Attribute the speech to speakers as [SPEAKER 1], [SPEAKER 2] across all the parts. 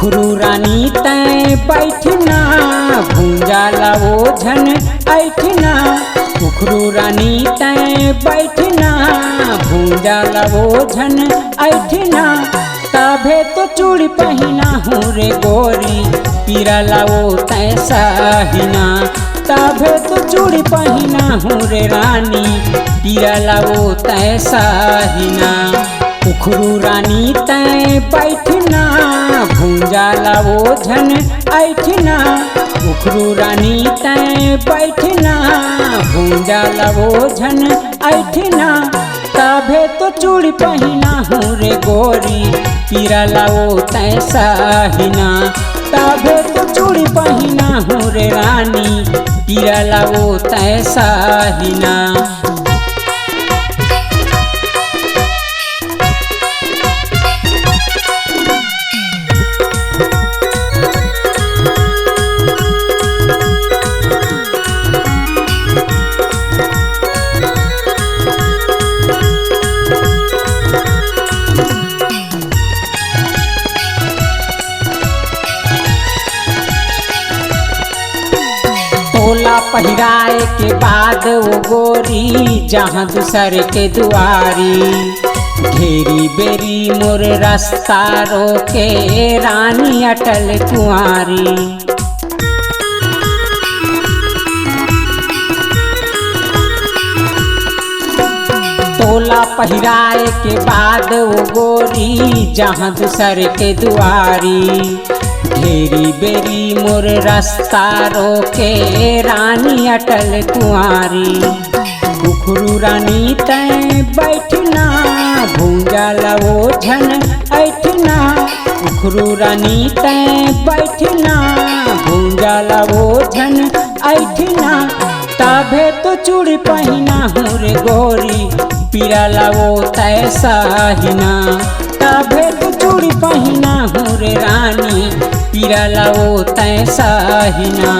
[SPEAKER 1] उखरू रानी तै बैठना भूंजाला ओझन ऐठना। उखरू रानी तै बैठना भूंजाला ओझन ऐठना। तभे तो चूड़ी पहिना हूँ रे गोरी पीरला वो तै साहिना। तभे तो चूड़ी पहिना हूँ रे रानी पीरला वो तै साहिना। उखरू रानी तै बैठना भूंजाला ओझन ऐठना। उखरू रानी तै बैठना भूंजाला ओझन ऐठना। तभे तो चूड़ी पहिना हूँ रे गोरी पीरला वो तै साहिना। तभे तो चूड़ी पहिना हूँ रे रानी पीरला वो तै साहिना। तोला पहिराए के बाद वो गोरी जहाँ दूसर के दुआरी। घेरी बेरी मोर रास्ता रोके रानी अटल कुंवारी। तोला पहिराए के बाद वो गोरी जहाँ दूसर के दुआरी। घेरी बेरी मोर रास्ता रोके रानी अटल कुंवारी। उखरू रानी तै बैठना भूंजाला ओझन ऐठना। उखरू रानी तै बैठना भूंजाला ओझन ऐठना। तभे तो चूड़ी पहिना हूँ रे गोरी पीरला वो तै साहिना। तभे तो चूड़ी पहिना हूँ रे रानी पीरला वो तै साहिना।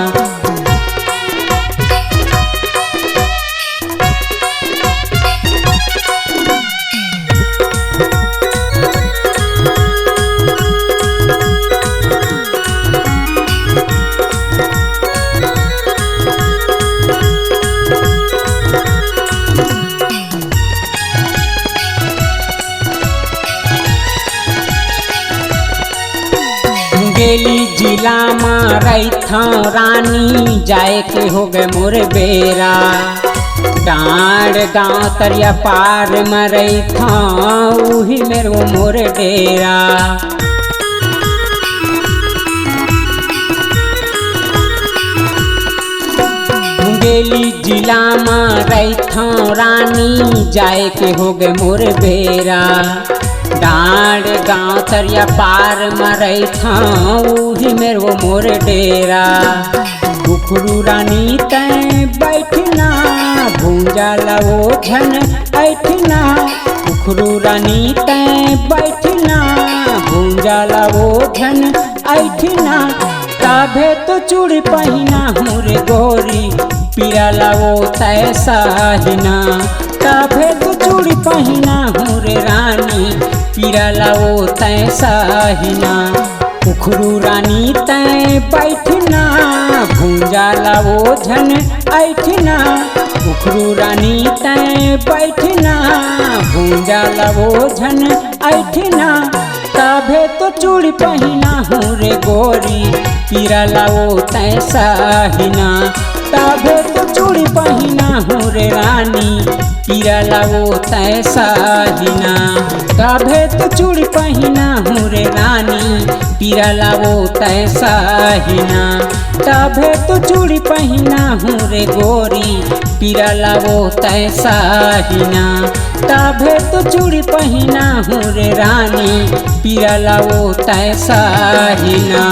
[SPEAKER 1] गेली जिला मारई था रानी जाए के हो गए मोर बेरा। डांड गाँव तरिया पार मरई था उही मेरे वो मोर डेरा। गेली जिला मारई था रानी जाए के हो गए मोर बेरा। डांड गाँव तरिया पार मरई था उही मेरे वो मोर डेरा। उखरू रानी तै बैठना भूंजाला ओझन ऐठना। उखरू रानी तै बैठना भूंजाला ओझन ऐठना। तभे तो चूड़ी पहिना हूँ रे गोरी पीरला वो तै साहिना। तभे तो चूड़ी पहिना हूँ रे रानी पीरला वो तै साहिना। उखरू रानी तै बैठना भूंजाला ओझन ऐठना। उखरू रानी तै बैठना भूंजाला ओझन ऐठना। तभे तो चूड़ी पहिना हूँ रे गोरी पीरला वो तै साहिना। तभे तो चूड़ी पहिना हूँ रे रानी पीरला वो तै साहिना। तभे तो चूड़ी पहिना हूँ रे रानी पीरला वो तै साहिना। तभे तो चूड़ी पहिना हूँ रे गोरी पीरला वो तै साहिना। तभे तो चूड़ी पहिना हूँ रे रानी पीरला वो तै साहिना।